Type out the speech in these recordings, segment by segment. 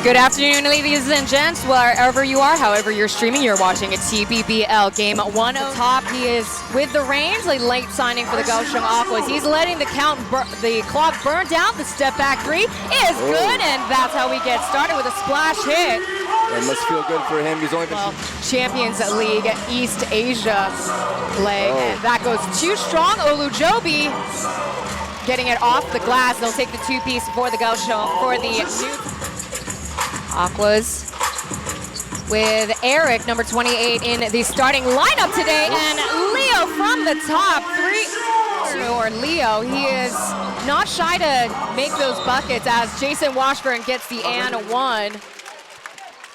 Good afternoon, ladies and gents, wherever you are, however you're streaming, you're watching a TPBL Game 1. Top, he is with the reins, a late signing for the Kaohsiung Aquas. He's letting the clock burn down. The step back three is good, and that's how we get started with a splash hit. It must feel good for him. He's only been Champions League East Asia leg, and that goes too strong. Olujobi getting it off the glass. They'll take the two-piece for the Kaohsiung, for the new Aquas with Eric, number 28, in the starting lineup today, and Leo from the top, 3-2, or Leo. He is not shy to make those buckets as Jason Washburn gets the and one.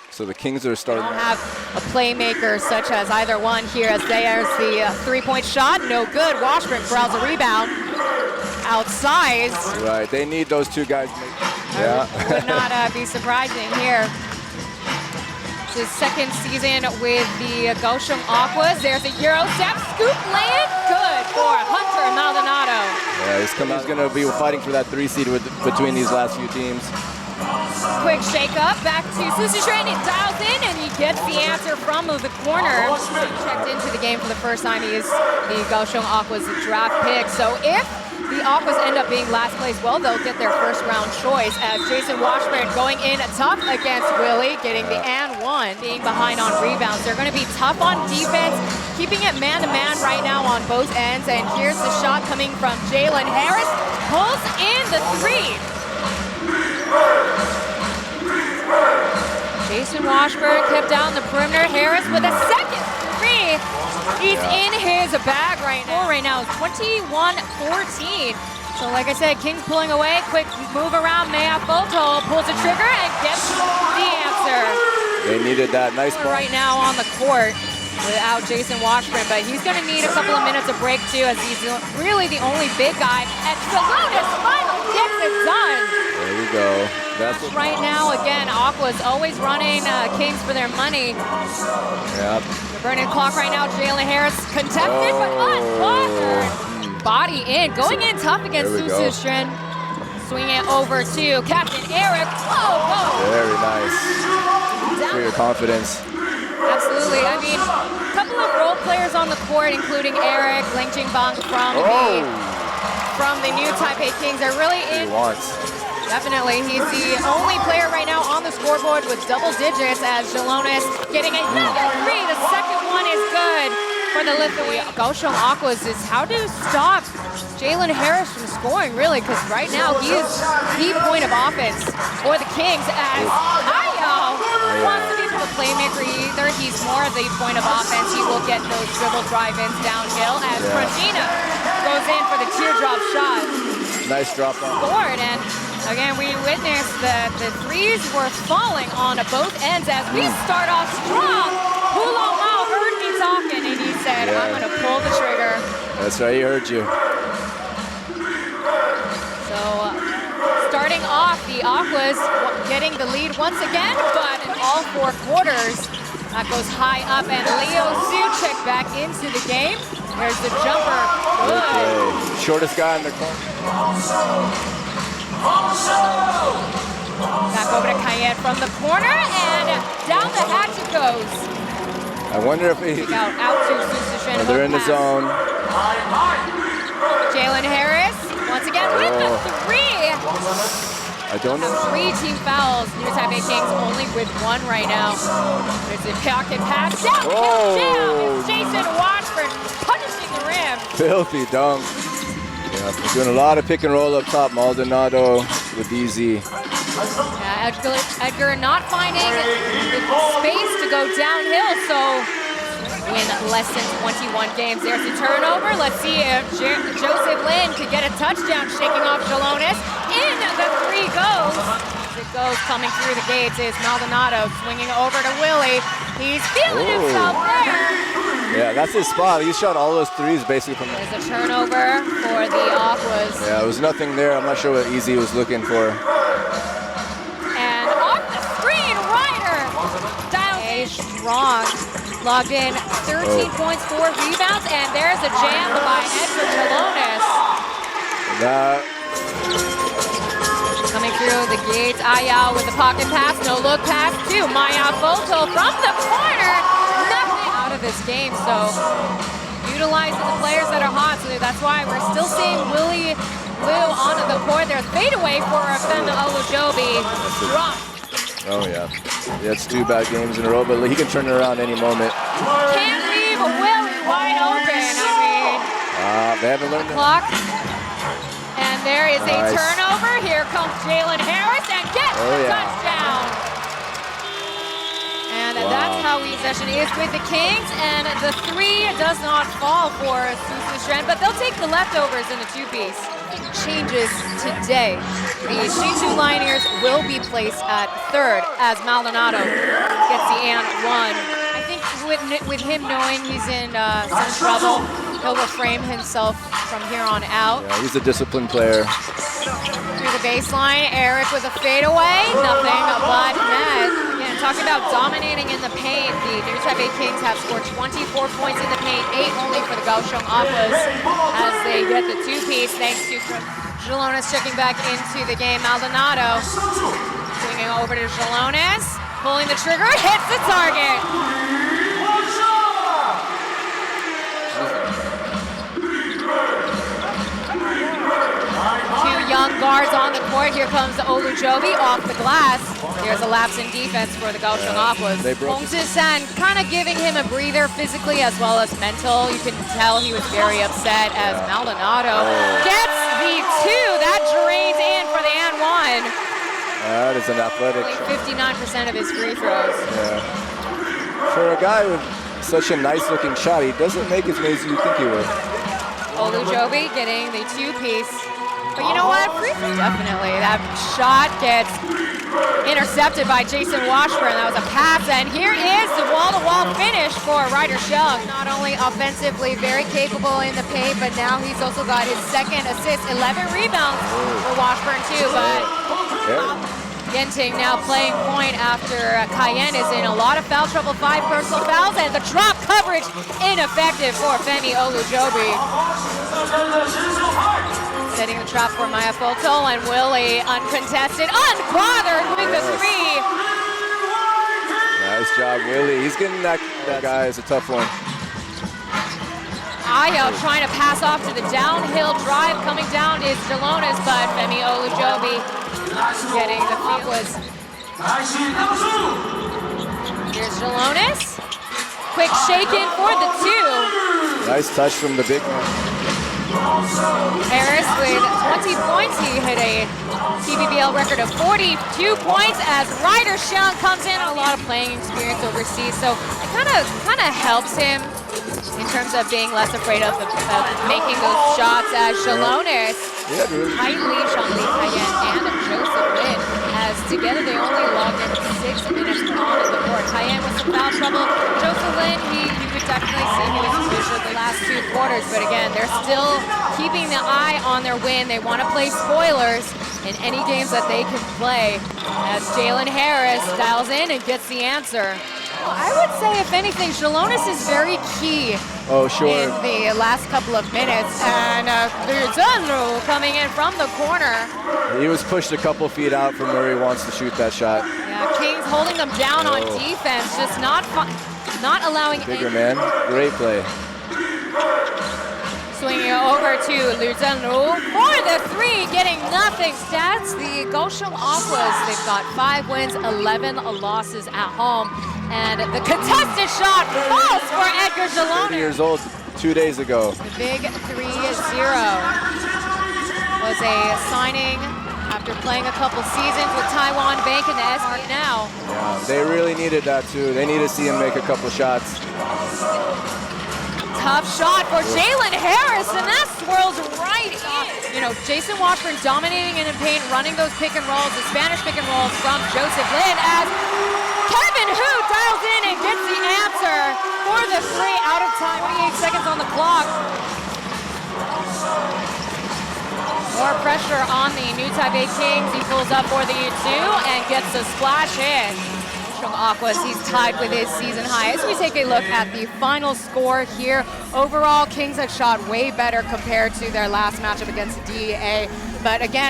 So the Kings are starting. Don't have a playmaker such as either one here, as there's the three-point shot, no good. Washburn grabs a rebound, outsized. Right, they need those two guys. Yeah. Would not be surprising here. It's his second season with the Kaohsiung Aquas. There's a Euro step, scoop lay-in, good for Hunter Maldonado. Yeah, he's going to be fighting for that 3 seed between these last few teams. Quick shake up, back to Sushishren, he dials in and he gets the answer from the corner. Checked into the game for the first time. He is the Kaohsiung Aquas draft pick. So if the Aquas end up being last place, well, they'll get their first round choice, as Jason Washburn going in tough against Willie, getting the and one, being behind on rebounds. They're going to be tough on defense, keeping it man-to-man right now on both ends. And here's the shot coming from Jalen Harris, pulls in the three. Jason Washburn kept down the perimeter. Harris with a second three. He's in his bag right now. Right now, 21-14. So like I said, Kings pulling away. Quick move around. Mea Foto pulls the trigger and gets the answer. They needed that nice ball. Right now on the court without Jason Washburn, but he's going to need a couple of minutes of break too, as he's really the only big guy. And Salonis finally gets it done. There we go. That's right now, again, Aqua's always running Kings for their money. Yep. The burning clock right now. Jalen Harris contested, but unbothered. Body in, going in tough against Sushishren. Swing it over to Captain Eric. Whoa. Very nice. For your confidence. Absolutely. I mean, a couple of role players on the court, including Eric, Ling Jingbang from the new Taipei Kings, are really in. Definitely. He's the only player right now on the scoreboard with double digits, as Jalonis getting another three. The second one is good for the Lithuania. Kaohsiung Aquas is how to stop Jalen Harris from scoring, really, because right now he is the point of offense for the Kings, as Ayo wants to be a playmaker either. He's more of the point of offense. He will get those dribble drive-ins downhill, as Prashina goes in for the teardrop shot. Nice drop off. Board, and again, we witnessed that the threes were falling on both ends as we start off strong. Hulo Mao heard me talking, and he said, I'm going to pull the trigger. That's right, he heard you. So, starting off, the Aquas getting the lead once again, but in all 4 quarters, that goes high up, and Leo Suchik back into the game. There's the jumper. Good. Okay. Shortest guy in the corner. Back over to Kayet from the corner, and down the hatch it goes. I wonder if he... Out to Sushishren. They're in the zone. Jalen Harris, once again with the three. I don't know. 3 team fouls. New Taipei Kings only with 1 right now. There's a pocket pass. Down. It's Jason Washburn punishing the rim. Filthy dunk. Yeah, doing a lot of pick and roll up top. Maldonado with easy. Yeah, Edgar not finding the space to go downhill, so win less than 21 games. There's a turnover. Let's see if Joseph Lin could get a touchdown, shaking off Jalonis. In the 3 goes. As it goes, coming through the gates is Maldonado, swinging over to Willie. He's feeling himself there. Yeah, that's his spot. He shot all those threes basically from there. There's a turnover for the Aquas. Yeah, there was nothing there. I'm not sure what Easy was looking for. And off the screen, Ryder. Dial strong. Logged in 13 points, 4 rebounds, and there's a jam by Edgar Jalonis. That Coming through the gates. Ayao with the pocket pass, no look pass to Maya Photo from the corner. Nothing out of this game, so utilizing the players that are hot. So that's why we're still seeing Willie Liu onto the court. There's fadeaway for Femi Olujobi. Drop. Oh yeah, it's 2 bad games in a row, but he can turn it around any moment. Can't leave Willie wide open. I mean, they haven't learned the clock. And there is a turnover. Here comes Jalen Harris and gets the touchdown. And that's how possession is with the Kings. And the 3 does not fall for Susu Shren, but they'll take the leftovers in the 2-piece. Changes today. The Shinju Lineers will be placed at 3rd as Maldonado gets the and 1. I think with him knowing he's in some trouble, he'll refrain himself from here on out. Yeah, he's a disciplined player. Through the baseline, Eric with a fadeaway, nothing but net. Again, talking about dominating in the paint, the New Taipei Kings have scored 24 points in the paint, 8 only for the Kaohsiung Aquas as they get the 2-piece thanks to Jalones checking back into the game. Maldonado swinging over to Jalones, pulling the trigger, hits the target. Young guards on the court. Here comes Olujobi off the glass. There's a lapse in defense for the Kaohsiung Aquas. Hong Ji-san kind of giving him a breather physically as well as mental. You can tell he was very upset as Maldonado gets the 2. That drains in for the and 1. That is an athletic. 59% of his free throws. Yeah. For a guy with such a nice looking shot, he doesn't make as many as you think he would. Olujobi getting the 2-piece. But you know what? Free throw, definitely. That shot gets intercepted by Jason Washburn. That was a pass, and here is the wall-to-wall finish for Ryder Shung. Not only offensively very capable in the paint, but now he's also got his 2nd assist, 11 rebounds for Washburn too. But Yenting now playing point after Cayenne is in a lot of foul trouble, 5 personal fouls, and the drop coverage ineffective for Femi Olujobi. Setting the trap for Maya Photo, and Willie uncontested, unbothered with the 3. Nice job, Willie. He's getting that guy is a tough one. Ayo trying to pass off to the downhill drive. Coming down is Jalones, but Femi Olujobi getting the Aquas. Here's Jalones. Quick shake-in for the 2. Nice touch from the big one. Harris with 20 points. He hit a TPBL record of 42 points as Ryder Shung comes in. A lot of playing experience overseas, so it kind of helps him in terms of being less afraid of making those shots as Jalones. Tight leash on Lee Cayenne and Joseph Lin, as together they only logged in 6 minutes on the court. Cayenne with some foul trouble. Joseph Lin, you could definitely see he was crucial the last 2 quarters, but again, they're still keeping the eye on their win. They want to play spoilers in any games that they can play, as Jalen Harris dials in and gets the answer. Well, I would say, if anything, Jalones is very key in the last couple of minutes. And Luzonru coming in from the corner. He was pushed a couple feet out from where he wants to shoot that shot. Yeah, Kings holding them down on defense, just not allowing bigger man, great play. Swinging over to Luzonru for the 3, getting nothing. Stats, the Kaohsiung Aquas, they've got 5 wins, 11 losses at home. And the contested shot falls for Edgar Jalones. 30 years old 2 days ago. The big 3-0 was a signing after playing a couple seasons with Taiwan Bank in the SB now. Yeah, they really needed that too. They need to see him make a couple shots. Tough shot for Jalen Harris, and that swirls right in. You know, Jason Washburn dominating in the paint, running those pick and rolls, the Spanish pick and rolls from Joseph Lin, as Kevin Hu dials in and gets the answer for the 3 out of time. 28 seconds on the clock. More pressure on the New Taipei Kings. He pulls up for the 2 and gets a splash hit. Aquas, he's tied with his season high. As we take a look at the final score here, overall, Kings have shot way better compared to their last matchup against DEA. But again,